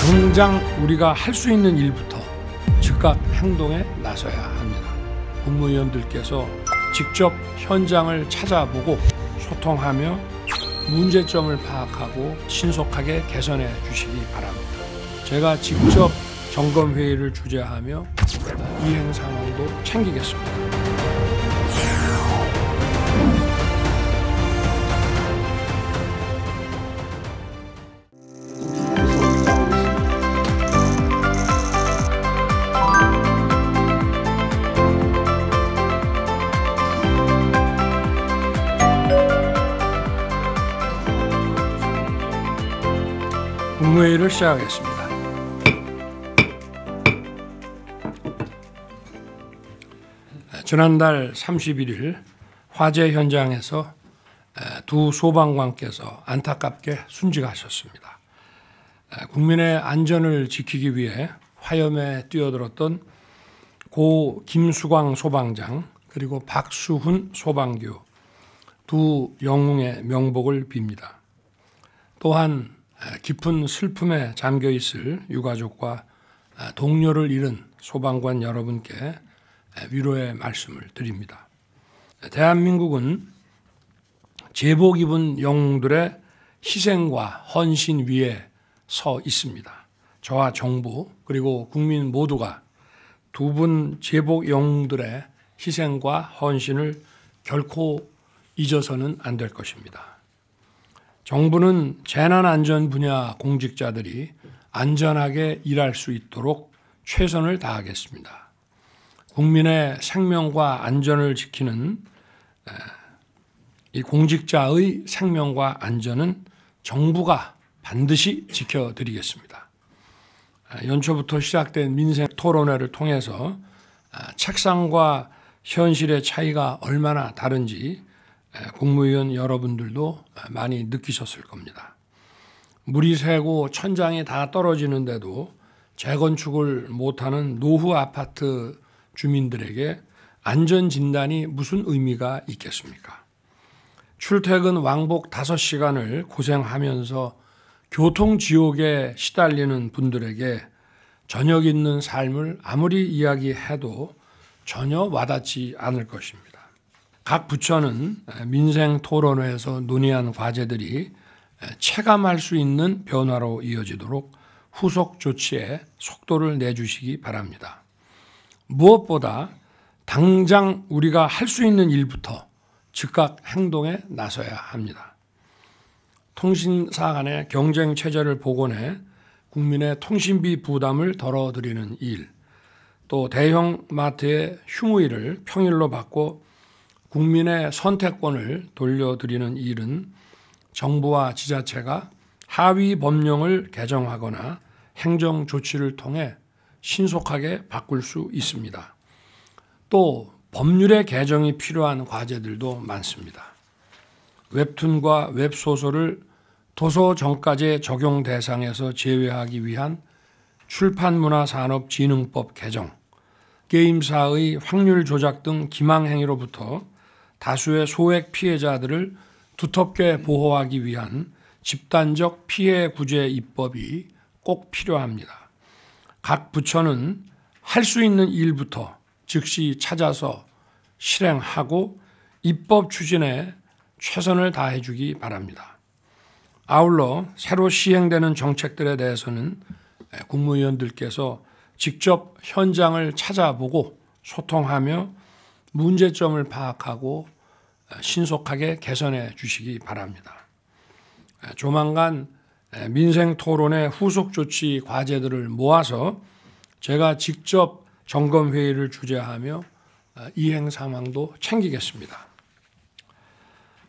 당장 우리가 할 수 있는 일부터 즉각 행동에 나서야 합니다. 국무위원들께서 직접 현장을 찾아보고 소통하며 문제점을 파악하고 신속하게 개선해 주시기 바랍니다. 제가 직접 점검회의를 주재하며 이행 상황도 챙기겠습니다. 국무회의를 시작하겠습니다. 지난달 31일 화재 현장에서 두 소방관께서 안타깝게 순직하셨습니다. 국민의 안전을 지키기 위해 화염에 뛰어들었던 고 김수광 소방장 그리고 박수훈 소방교 두 영웅의 명복을 빕니다. 또한 깊은 슬픔에 잠겨 있을 유가족과 동료를 잃은 소방관 여러분께 위로의 말씀을 드립니다. 대한민국은 제복 입은 영웅들의 희생과 헌신 위에 서 있습니다. 저와 정부 그리고 국민 모두가 두 분 제복 영웅들의 희생과 헌신을 결코 잊어서는 안 될 것입니다. 정부는 재난안전 분야 공직자들이 안전하게 일할 수 있도록 최선을 다하겠습니다. 국민의 생명과 안전을 지키는 이 공직자의 생명과 안전은 정부가 반드시 지켜드리겠습니다. 연초부터 시작된 민생 토론회를 통해서 책상과 현실의 차이가 얼마나 다른지 국무위원 여러분들도 많이 느끼셨을 겁니다. 물이 새고 천장이 다 떨어지는데도 재건축을 못하는 노후 아파트 주민들에게 안전진단이 무슨 의미가 있겠습니까? 출퇴근 왕복 5시간을 고생하면서 교통지옥에 시달리는 분들에게 저녁 있는 삶을 아무리 이야기해도 전혀 와닿지 않을 것입니다. 각 부처는 민생 토론회에서 논의한 과제들이 체감할 수 있는 변화로 이어지도록 후속 조치에 속도를 내주시기 바랍니다. 무엇보다 당장 우리가 할 수 있는 일부터 즉각 행동에 나서야 합니다. 통신사 간의 경쟁 체제를 복원해 국민의 통신비 부담을 덜어드리는 일, 또 대형 마트의 휴무일을 평일로 바꿔 국민의 선택권을 돌려드리는 일은 정부와 지자체가 하위 법령을 개정하거나 행정 조치를 통해 신속하게 바꿀 수 있습니다. 또 법률의 개정이 필요한 과제들도 많습니다. 웹툰과 웹소설을 도서정가제 적용 대상에서 제외하기 위한 출판문화산업진흥법 개정, 게임사의 확률 조작 등 기망행위로부터 다수의 소액 피해자들을 두텁게 보호하기 위한 집단적 피해 구제 입법이 꼭 필요합니다. 각 부처는 할 수 있는 일부터 즉시 찾아서 실행하고 입법 추진에 최선을 다해 주기 바랍니다. 아울러 새로 시행되는 정책들에 대해서는 국무위원들께서 직접 현장을 찾아보고 소통하며 문제점을 파악하고 신속하게 개선해 주시기 바랍니다. 조만간 민생 토론의 후속 조치 과제들을 모아서 제가 직접 점검회의를 주재하며 이행 상황도 챙기겠습니다.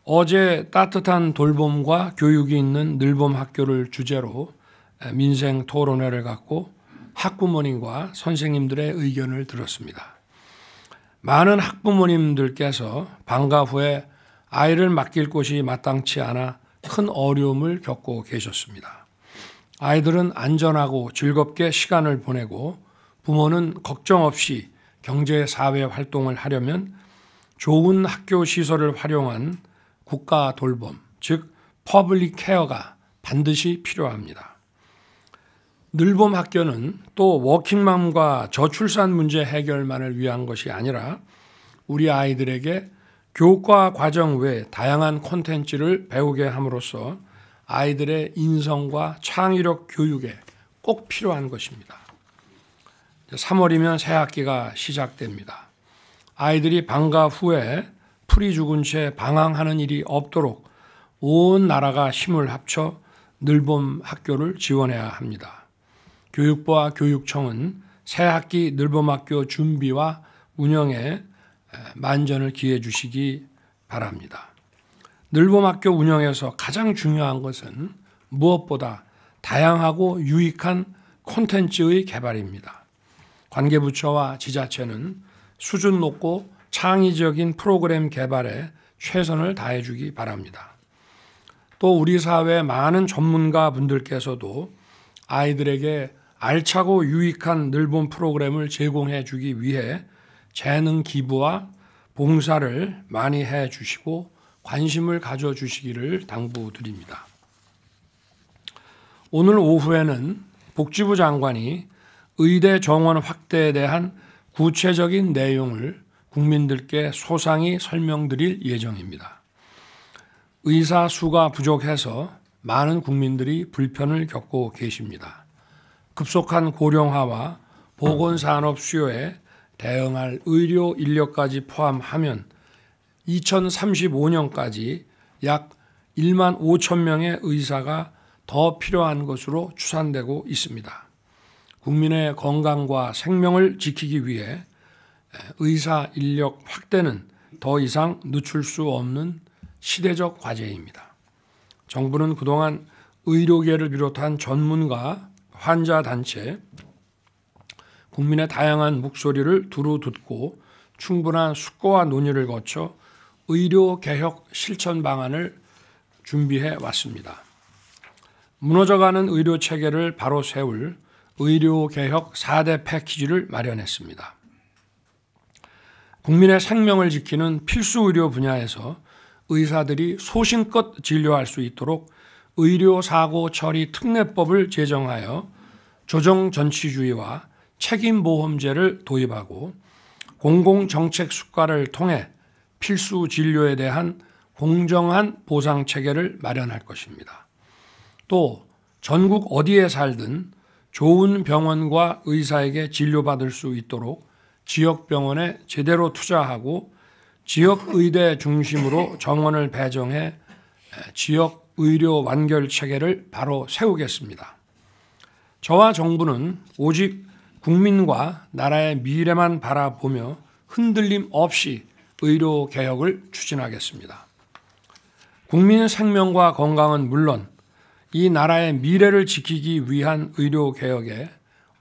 어제 따뜻한 돌봄과 교육이 있는 늘봄 학교를 주제로 민생 토론회를 갖고 학부모님과 선생님들의 의견을 들었습니다. 많은 학부모님들께서 방과 후에 아이를 맡길 곳이 마땅치 않아 큰 어려움을 겪고 계셨습니다. 아이들은 안전하고 즐겁게 시간을 보내고 부모는 걱정 없이 경제사회 활동을 하려면 좋은 학교 시설을 활용한 국가 돌봄, 즉 퍼블릭 케어가 반드시 필요합니다. 늘봄 학교는 또 워킹맘과 저출산 문제 해결만을 위한 것이 아니라 우리 아이들에게 교과 과정 외 다양한 콘텐츠를 배우게 함으로써 아이들의 인성과 창의력 교육에 꼭 필요한 것입니다. 3월이면 새 학기가 시작됩니다. 아이들이 방과 후에 풀이 죽은 채 방황하는 일이 없도록 온 나라가 힘을 합쳐 늘봄 학교를 지원해야 합니다. 교육부와 교육청은 새 학기 늘봄 학교 준비와 운영에 만전을 기해 주시기 바랍니다. 늘봄 학교 운영에서 가장 중요한 것은 무엇보다 다양하고 유익한 콘텐츠의 개발입니다. 관계부처와 지자체는 수준 높고 창의적인 프로그램 개발에 최선을 다해 주기 바랍니다. 또 우리 사회 많은 전문가 분들께서도 아이들에게 알차고 유익한 늘봄 프로그램을 제공해 주기 위해 재능 기부와 봉사를 많이 해 주시고 관심을 가져 주시기를 당부드립니다. 오늘 오후에는 복지부 장관이 의대 정원 확대에 대한 구체적인 내용을 국민들께 소상히 설명드릴 예정입니다. 의사 수가 부족해서 많은 국민들이 불편을 겪고 계십니다. 급속한 고령화와 보건산업 수요에 대응할 의료 인력까지 포함하면 2035년까지 약 1만 5천 명의 의사가 더 필요한 것으로 추산되고 있습니다. 국민의 건강과 생명을 지키기 위해 의사 인력 확대는 더 이상 늦출 수 없는 시대적 과제입니다. 정부는 그동안 의료계를 비롯한 전문가, 환자 단체, 국민의 다양한 목소리를 두루 듣고 충분한 숙고와 논의를 거쳐 의료개혁 실천 방안을 준비해 왔습니다. 무너져가는 의료체계를 바로 세울 의료개혁 4대 패키지를 마련했습니다. 국민의 생명을 지키는 필수 의료 분야에서 의사들이 소신껏 진료할 수 있도록 의료사고 처리 특례법을 제정하여 조정전치주의와 책임보험제를 도입하고 공공정책 수가를 통해 필수 진료에 대한 공정한 보상체계를 마련할 것입니다. 또 전국 어디에 살든 좋은 병원과 의사에게 진료받을 수 있도록 지역병원에 제대로 투자하고 지역의대 중심으로 정원을 배정해 지역 의료 완결 체계를 바로 세우겠습니다. 저와 정부는 오직 국민과 나라의 미래만 바라보며 흔들림 없이 의료 개혁을 추진하겠습니다. 국민 생명과 건강은 물론 이 나라의 미래를 지키기 위한 의료 개혁에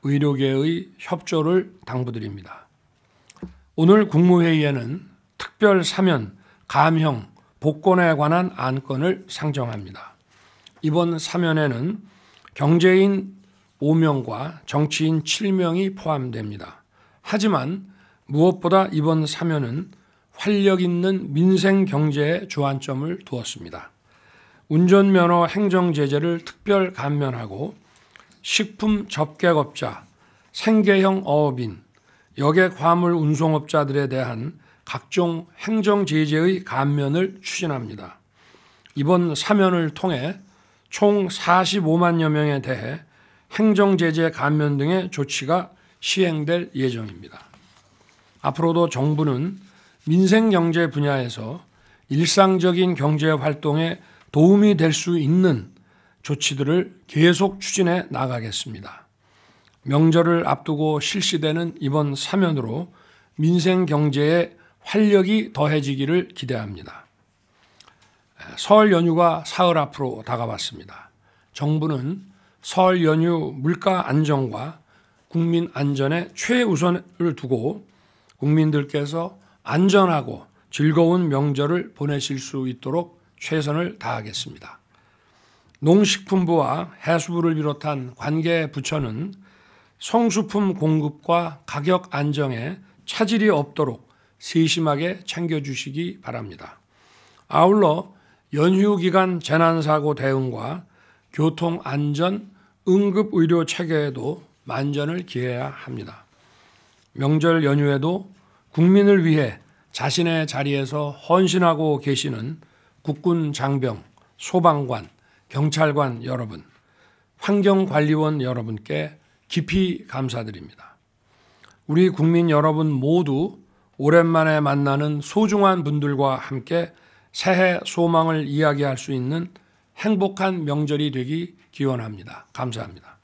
의료계의 협조를 당부드립니다. 오늘 국무회의에는 특별 사면, 감형, 복권에 관한 안건을 상정합니다. 이번 사면에는 경제인 5명과 정치인 7명이 포함됩니다. 하지만 무엇보다 이번 사면은 활력 있는 민생 경제에 주안점을 두었습니다. 운전면허 행정제재를 특별 감면하고 식품 접객업자, 생계형 어업인, 여객 화물 운송업자들에 대한 각종 행정제재의 감면을 추진합니다. 이번 사면을 통해 총 45만여 명에 대해 행정제재 감면 등의 조치가 시행될 예정입니다. 앞으로도 정부는 민생경제 분야에서 일상적인 경제활동에 도움이 될 수 있는 조치들을 계속 추진해 나가겠습니다. 명절을 앞두고 실시되는 이번 사면으로 민생경제에 활력이 더해지기를 기대합니다. 설 연휴가 사흘 앞으로 다가왔습니다. 정부는 설 연휴 물가 안정과 국민 안전에 최우선을 두고 국민들께서 안전하고 즐거운 명절을 보내실 수 있도록 최선을 다하겠습니다. 농식품부와 해수부를 비롯한 관계 부처는 성수품 공급과 가격 안정에 차질이 없도록 세심하게 챙겨주시기 바랍니다. 아울러 연휴 기간 재난사고 대응과 교통안전, 응급의료 체계에도 만전을 기해야 합니다. 명절 연휴에도 국민을 위해 자신의 자리에서 헌신하고 계시는 국군 장병, 소방관, 경찰관 여러분, 환경관리원 여러분께 깊이 감사드립니다. 우리 국민 여러분 모두 오랜만에 만나는 소중한 분들과 함께 새해 소망을 이야기할 수 있는 행복한 명절이 되기 기원합니다. 감사합니다.